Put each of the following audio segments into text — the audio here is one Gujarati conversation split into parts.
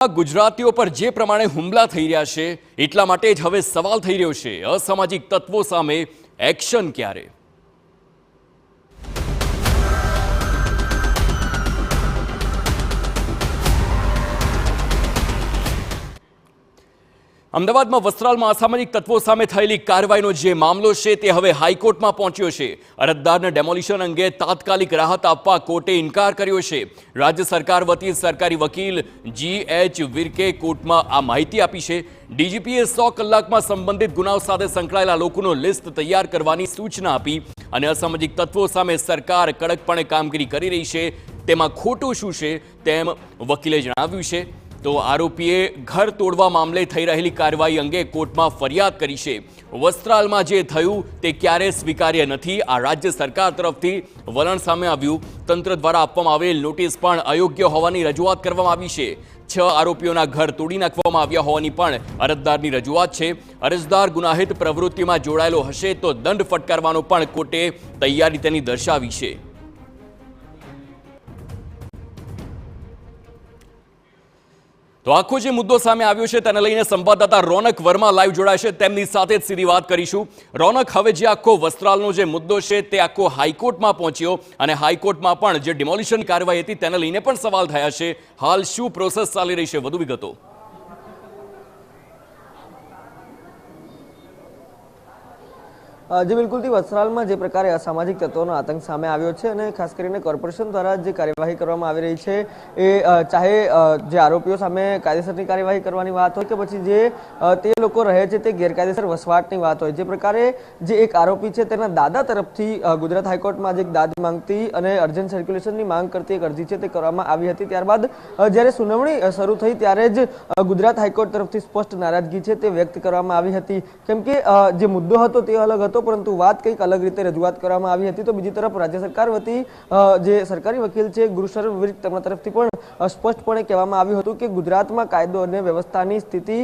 ગુજરાતીઓ પર જે પ્રમાણે હુમલા થઈ રહ્યા છે એટલા માટે જ હવે સવાલ થઈ રહ્યો છે અસામાજિક તત્વો સામે એક્શન ક્યારે? અમદાવાદમાં વસ્ત્રાલમાં અસામાજિક તત્વો સામે થયેલી કાર્યવાહીનો જે મામલો છે તે હવે હાઈકોર્ટમાં પહોંચ્યો છે। અરજદારને ડેમોલિશન અંગે તાત્કાલિક રાહત આપવા કોર્ટે ઇનકાર કર્યો છે। રાજ્ય સરકાર વતી સરકારી વકીલ GH વિર્કે કોર્ટમાં આ માહિતી આપી છે। ડીજીપીએ 100 કલાકમાં સંબંધિત ગુનાઓ સાથે સંકળાયેલા લોકોનો લિસ્ટ તૈયાર કરવાની સૂચના આપી અને અસામાજિક તત્વો સામે સરકાર કડકપણે કામગીરી કરી રહી છે તેમાં ખોટું શું છે તેમ વકીલે જણાવ્યું છે। તો આરોપીએ ઘર તોડવા મામલે થઈ રહેલી કાર્યવાહી અંગે કોર્ટમાં ફરિયાદ કરી છે। વસ્ત્રાલમાં જે થયું તે ક્યારેય સ્વીકાર્ય નથી। આ રાજ્ય સરકાર તરફથી વલણ સામે આવ્યું। તંત્ર દ્વારા આપવામાં આવેલ નોટિસ પણ અયોગ્ય હોવાની રજૂઆત કરવામાં આવી છે। 6 આરોપીઓના ઘર તોડી નાખવામાં આવ્યા હોવાની પણ અરજદારની રજૂઆત છે। અરજદાર ગુનાહિત પ્રવૃત્તિમાં જોડાયેલો હશે તો દંડ ફટકારવાનો પણ કોર્ટે તૈયારી તેની દર્શાવી છે। તો આખો જે મુદ્દો સામે આવ્યો છે તેને લઈને સંવાદદાતા રોનક વર્મા લાઈવ જોડાય છે। તેમની સાથે જ સીધી વાત કરીશું। રોનક, હવે જે આખો વસ્ત્રાલનો જે મુદ્દો છે તે આખો હાઈકોર્ટમાં પહોંચ્યો અને હાઈકોર્ટમાં પણ જે ડિમોલિશન કાર્યવાહી હતી તેને લઈને પણ સવાલ થયા છે। હાલ શું પ્રોસેસ ચાલી રહી છે? વધુ વિગતો। जी बिल्कुल थी वस्त्रालમાં જે પ્રકારે અસામાજિક તત્વોનો આતંક સામે આવ્યો છે અને ખાસ કરીને કોર્પોરેશન દ્વારા જે કાર્યવાહી કરવામાં આવી રહી છે એ ચાહે જે આરોપીઓ સામે કાયદેસરની કાર્યવાહી કરવાની વાત હોય કે પછી જે તે લોકો રહે છે તે ગેરકાયદેસર વસવાટની વાત હોય, જે પ્રકારે જે એક આરોપી છે તેના દાદા તરફથી ગુજરાત હાઈકોર્ટમાં જે દાદ માંગતી અને અર્જન્ટ સર્ક્યુલેશનની માંગ કરતી એક અરજી છે તે કરવામાં આવી હતી। ત્યારબાદ જ્યારે સુનાવણી શરૂ થઈ ત્યારે જ ગુજરાત હાઈકોર્ટ તરફથી સ્પષ્ટ નારાજગી છે તે વ્યક્ત કરવામાં આવી હતી, કેમ કે જે મુદ્દો હતો તે અલગ હતો પરંતુ વાત કંઈક અલગ રીતે રજૂઆત કરવામાં આવી હતી। તો બીજી તરફ રાજ્ય સરકાર વતી જે સરકારી વકીલ છે ગુરુશરણ વિર્ક તેમના તરફથી પણ સ્પષ્ટપણે કહેવામાં આવ્યું હતું કે ગુજરાતમાં કાયદો અને વ્યવસ્થાની સ્થિતિ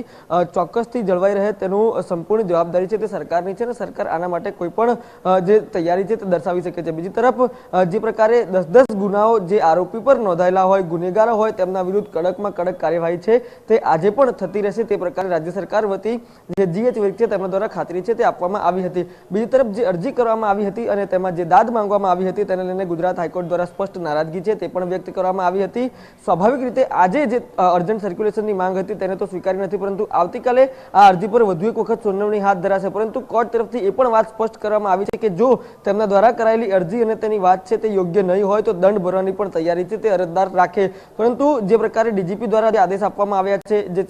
ચોક્કસથી જળવાઈ રહે તેનું સંપૂર્ણ જવાબદારી છે તે સરકારની છે અને સરકાર આના માટે કોઈ પણ જે તૈયારી છે તે દર્શાવી શકે છે। બીજી તરફ જે પ્રકારે 10 ગુનાઓ જે આરોપી પર નોંધાયેલા હોય, ગુનેગારો હોય તેમના વિરુદ્ધ કડકમાં કડક કાર્યવાહી છે તે આજે પણ થતી રહેશે તે પ્રકારે રાજ્ય સરકાર વતી જે GH વિર્ક છે તેમના દ્વારા ખાતરી છે તે આપવામાં આવી હતી। બીજી તરફ જે અરજી કરવામાં આવી હતી અને તેમાં જે દાદ માંગવામાં આવી હતી તેને લઈને ગુજરાત હાઈકોર્ટ દ્વારા સ્પષ્ટ નારાજગી છે તે પણ વ્યક્ત કરવામાં આવી હતી। સ્વાભાવિક રીતે આજે જે અર્જન્ટ સર્ક્યુલેશનની માંગ હતી તેને તો સ્વીકારી નથી, પરંતુ આવતીકાલે આ અરજી પર વધુ એક વખત સુનાવણી હાથ ધરાશે। પરંતુ કોર્ટ તરફથી એ પણ વાત સ્પષ્ટ કરવામાં આવી છે કે જો તેમના દ્વારા કરાયેલી અરજી અને તેની વાત છે તે યોગ્ય નહીં હોય તો દંડ ભરવાની પણ તૈયારી છે તે અરજદાર રાખે। પરંતુ જે પ્રકારે ડીજીપી દ્વારા જે આદેશ આપવામાં આવ્યા છે જે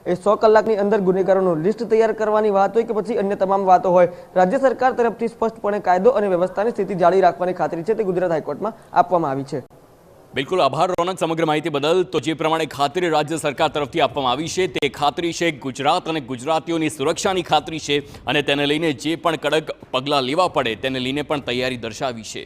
એ 100 કલાકની અંદર ગુનેગારોનું લિસ્ટ તૈયાર કરવાની વાત હોય કે પછી અન્ય તમામ વાતો હોય, રાજ્ય સરકાર તરફથી સ્પષ્ટપણે કાયદો અને વ્યવસ્થાની સ્થિતિ જાળવી રાખવાની ખાતરી છે તે ગુજરાત હાઈકોર્ટમાં આપવામાં આવી છે। બિલકુલ આભાર રોનક સમગ્ર માહિતી બદલ। તો જે પ્રમાણે ખાતરી રાજ્ય સરકાર તરફથી આપવામાં આવી છે તે ખાતરી છે ગુજરાત અને ગુજરાતીઓની સુરક્ષાની ખાતરી છે અને તેને લઈને જે પણ કડક પગલાં લેવા પડે તેને લઈને પણ તૈયારી દર્શાવી છે।